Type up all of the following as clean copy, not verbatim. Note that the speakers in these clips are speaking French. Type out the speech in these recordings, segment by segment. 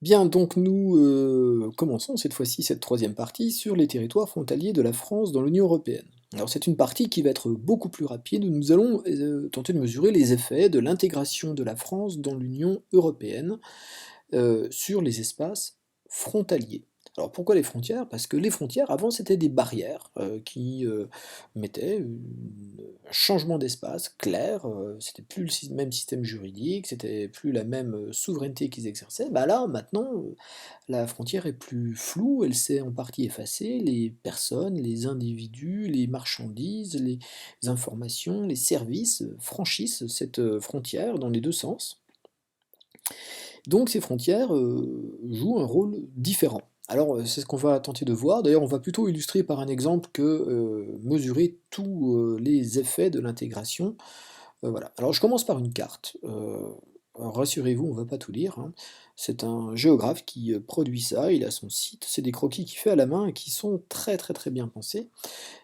Bien, donc nous commençons cette fois-ci cette troisième partie sur les territoires frontaliers de la France dans l'Union européenne. Alors c'est une partie qui va être beaucoup plus rapide, où nous allons tenter de mesurer les effets de l'intégration de la France dans l'Union européenne sur les espaces frontaliers. Alors pourquoi les frontières? Parce que les frontières, avant, c'était des barrières qui mettaient un changement d'espace clair, c'était plus le même système juridique, c'était plus la même souveraineté qu'ils exerçaient. Bah là, maintenant, la frontière est plus floue, elle s'est en partie effacée, les personnes, les individus, les marchandises, les informations, les services franchissent cette frontière dans les deux sens. Donc ces frontières jouent un rôle différent. Alors c'est ce qu'on va tenter de voir, d'ailleurs on va plutôt illustrer par un exemple que mesurer tous les effets de l'intégration. Voilà. Alors je commence par une carte. Alors rassurez-vous, on ne va pas tout lire, hein. C'est un géographe qui produit ça, il a son site, c'est des croquis qu'il fait à la main et qui sont très très très bien pensés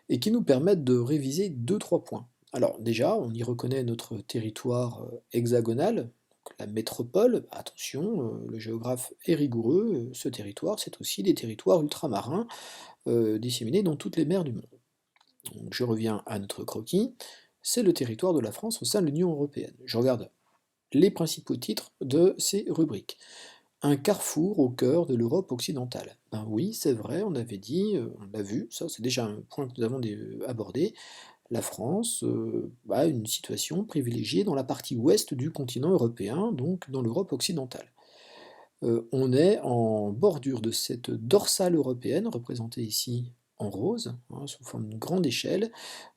et qui nous permettent de réviser deux trois points. Alors déjà, on y reconnaît notre territoire hexagonal, donc la métropole. Attention, le géographe est rigoureux, ce territoire, c'est aussi des territoires ultramarins disséminés dans toutes les mers du monde. Donc je reviens à notre croquis, c'est le territoire de la France au sein de l'Union européenne. Je regarde les principaux titres de ces rubriques. Un carrefour au cœur de l'Europe occidentale. Ben oui, c'est vrai, on avait dit, on l'a vu, ça c'est déjà un point que nous avons abordé. La France a une situation privilégiée dans la partie ouest du continent européen, donc dans l'Europe occidentale. On est en bordure de cette dorsale européenne, représentée ici en rose, hein, sous forme d'une grande échelle,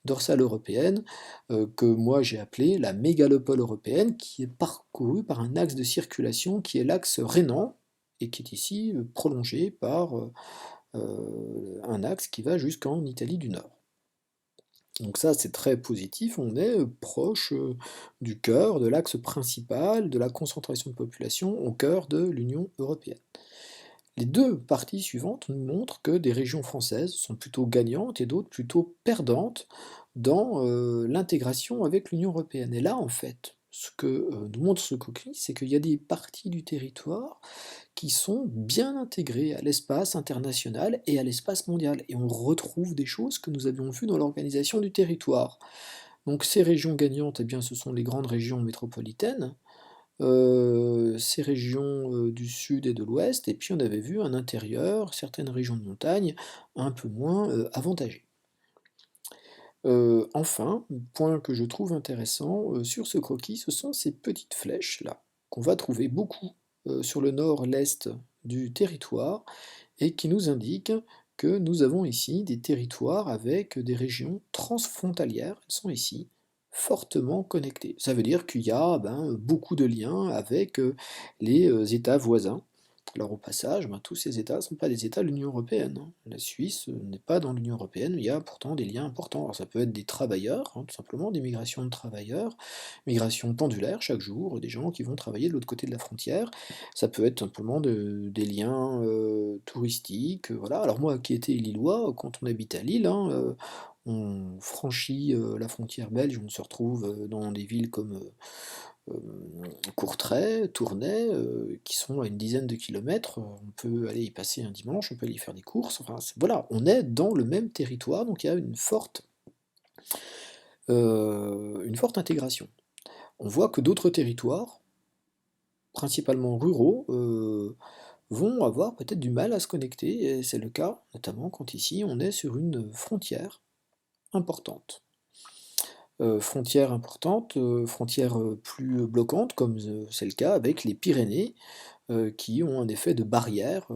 dorsale européenne, que moi j'ai appelée la mégalopole européenne, qui est parcourue par un axe de circulation qui est l'axe rhénan, et qui est ici prolongé par un axe qui va jusqu'en Italie du Nord. Donc ça, c'est très positif, on est proche du cœur, de l'axe principal, de la concentration de population au cœur de l'Union européenne. Les deux parties suivantes nous montrent que des régions françaises sont plutôt gagnantes et d'autres plutôt perdantes dans l'intégration avec l'Union européenne. Et là, en fait, ce que nous montre ce coquille, c'est qu'il y a des parties du territoire qui sont bien intégrées à l'espace international et à l'espace mondial. Et on retrouve des choses que nous avions vues dans l'organisation du territoire. Donc ces régions gagnantes, eh bien, ce sont les grandes régions métropolitaines, ces régions du sud et de l'ouest, et puis on avait vu un intérieur, certaines régions de montagne, un peu moins avantagées. Enfin, point que je trouve intéressant sur ce croquis, ce sont ces petites flèches là, qu'on va trouver beaucoup sur le nord, l'est du territoire, et qui nous indiquent que nous avons ici des territoires avec des régions transfrontalières, elles sont ici, fortement connectées. Ça veut dire qu'il y a beaucoup de liens avec les États voisins. Alors au passage, tous ces États ne sont pas des États de l'Union européenne, hein. La Suisse n'est pas dans l'Union européenne, mais il y a pourtant des liens importants. Alors ça peut être des travailleurs, hein, tout simplement, des migrations de travailleurs, migration pendulaire chaque jour, des gens qui vont travailler de l'autre côté de la frontière. Ça peut être simplement des liens touristiques, voilà. Alors moi qui étais lillois, quand on habite à Lille, hein, on franchit la frontière belge, on se retrouve dans des villes comme Courtrai, Tournai, qui sont à une dizaine de kilomètres, on peut aller y passer un dimanche, on peut y faire des courses, enfin voilà, on est dans le même territoire, donc il y a une forte intégration. On voit que d'autres territoires, principalement ruraux, vont avoir peut-être du mal à se connecter, et c'est le cas notamment quand ici on est sur une frontière importante. Frontière importante, frontière plus bloquante, comme c'est le cas avec les Pyrénées, qui ont un effet de barrière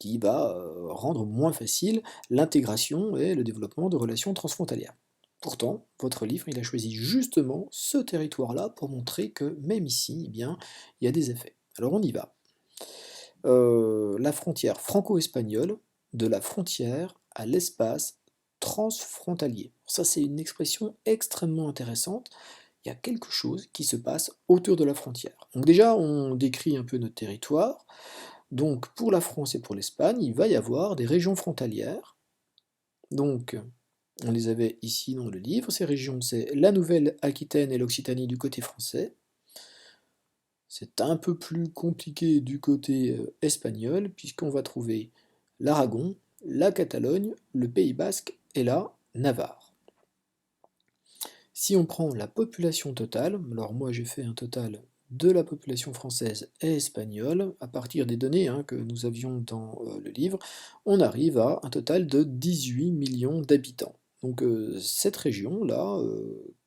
qui va rendre moins facile l'intégration et le développement de relations transfrontalières. Pourtant, votre livre, il a choisi justement ce territoire-là pour montrer que même ici, eh bien, il y a des effets. Alors on y va. La frontière franco-espagnole, de la frontière à l'espace transfrontalier. Ça, c'est une expression extrêmement intéressante. Il y a quelque chose qui se passe autour de la frontière. Donc déjà, on décrit un peu notre territoire. Donc pour la France et pour l'Espagne, il va y avoir des régions frontalières. Donc on les avait ici dans le livre. Ces régions, c'est la Nouvelle-Aquitaine et l'Occitanie du côté français. C'est un peu plus compliqué du côté espagnol, puisqu'on va trouver l'Aragon, la Catalogne, le Pays basque et la Navarre. Si on prend la population totale, alors moi j'ai fait un total de la population française et espagnole, à partir des données que nous avions dans le livre, on arrive à un total de 18 millions d'habitants. Donc cette région-là,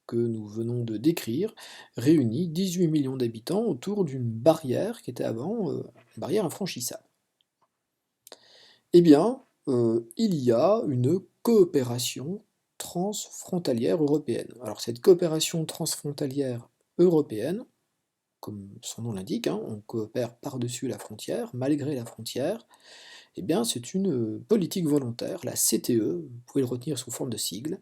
que nous venons de décrire, réunit 18 millions d'habitants autour d'une barrière qui était avant une barrière infranchissable. Eh bien, il y a une coopération transfrontalière européenne. Alors cette coopération transfrontalière européenne, comme son nom l'indique, on coopère par-dessus la frontière, malgré la frontière, eh bien c'est une politique volontaire, la CTE, vous pouvez le retenir sous forme de sigle,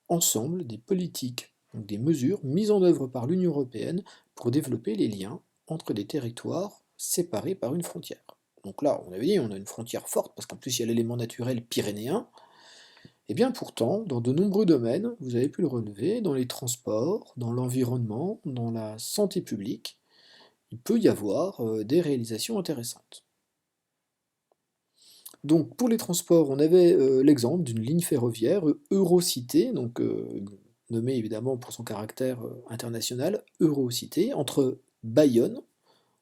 ensemble des politiques, donc des mesures mises en œuvre par l'Union européenne pour développer les liens entre des territoires séparés par une frontière. Donc là, on avait dit, on a une frontière forte, parce qu'en plus il y a l'élément naturel pyrénéen, et bien pourtant, dans de nombreux domaines, vous avez pu le relever, dans les transports, dans l'environnement, dans la santé publique, il peut y avoir des réalisations intéressantes. Donc pour les transports, on avait l'exemple d'une ligne ferroviaire Eurocité, donc nommée évidemment pour son caractère international, Eurocité, entre Bayonne,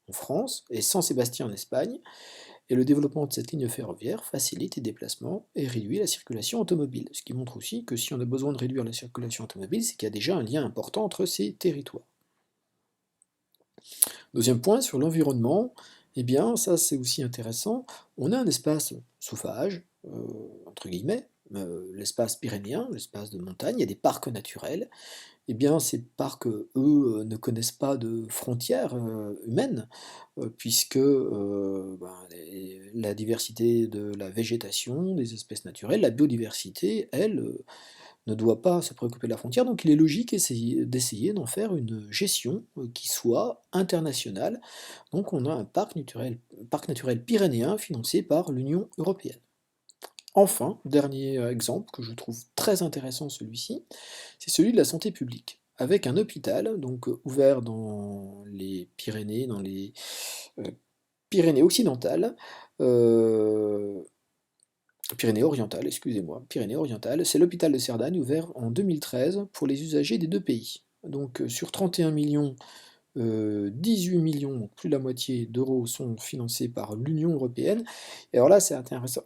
en France, et San-Sébastien en Espagne, et le développement de cette ligne ferroviaire facilite les déplacements et réduit la circulation automobile. Ce qui montre aussi que si on a besoin de réduire la circulation automobile, c'est qu'il y a déjà un lien important entre ces territoires. Deuxième point, sur l'environnement, eh bien, ça c'est aussi intéressant, on a un espace sauvage, entre guillemets, l'espace pyrénéen, l'espace de montagne, il y a des parcs naturels, eh bien ces parcs, eux, ne connaissent pas de frontières humaines, puisque la diversité de la végétation, des espèces naturelles, la biodiversité, elle, ne doit pas se préoccuper de la frontière, donc il est logique d'essayer d'en faire une gestion qui soit internationale. Donc on a un parc naturel pyrénéen financé par l'Union européenne. Enfin, dernier exemple que je trouve très intéressant celui-ci, c'est celui de la santé publique, avec un hôpital donc ouvert dans les Pyrénées, dans les euh, Pyrénées occidentales, euh, Pyrénées-Orientales, excusez-moi, Pyrénées-Orientales, c'est l'hôpital de Cerdagne ouvert en 2013 pour les usagers des deux pays. Donc sur 31 millions, 18 millions, donc plus de la moitié d'euros sont financés par l'Union européenne. Et alors là, c'est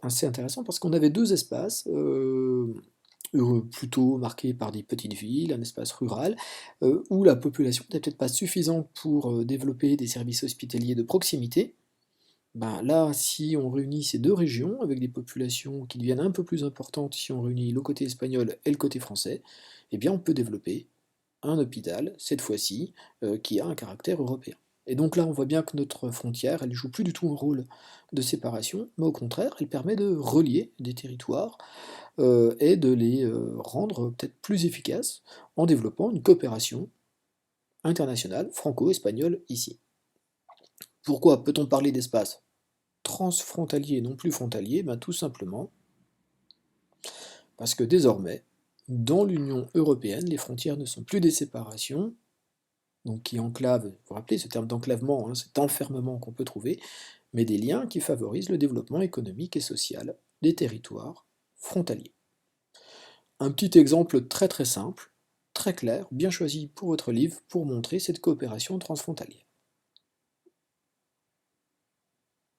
assez intéressant parce qu'on avait deux espaces, plutôt marqués par des petites villes, un espace rural, où la population n'était peut-être pas suffisante pour développer des services hospitaliers de proximité. Ben là, si on réunit ces deux régions avec des populations qui deviennent un peu plus importantes, si on réunit le côté espagnol et le côté français, eh bien on peut développer un hôpital, cette fois-ci, qui a un caractère européen. Et donc là, on voit bien que notre frontière, elle joue plus du tout un rôle de séparation, mais au contraire, elle permet de relier des territoires et de les rendre peut-être plus efficaces en développant une coopération internationale franco-espagnole ici. Pourquoi peut-on parler d'espace transfrontalier et non plus frontalier? Ben, tout simplement parce que désormais, dans l'Union européenne, les frontières ne sont plus des séparations, donc qui enclavent, vous vous rappelez ce terme d'enclavement, cet enfermement qu'on peut trouver, mais des liens qui favorisent le développement économique et social des territoires frontaliers. Un petit exemple très très simple, très clair, bien choisi pour votre livre pour montrer cette coopération transfrontalière.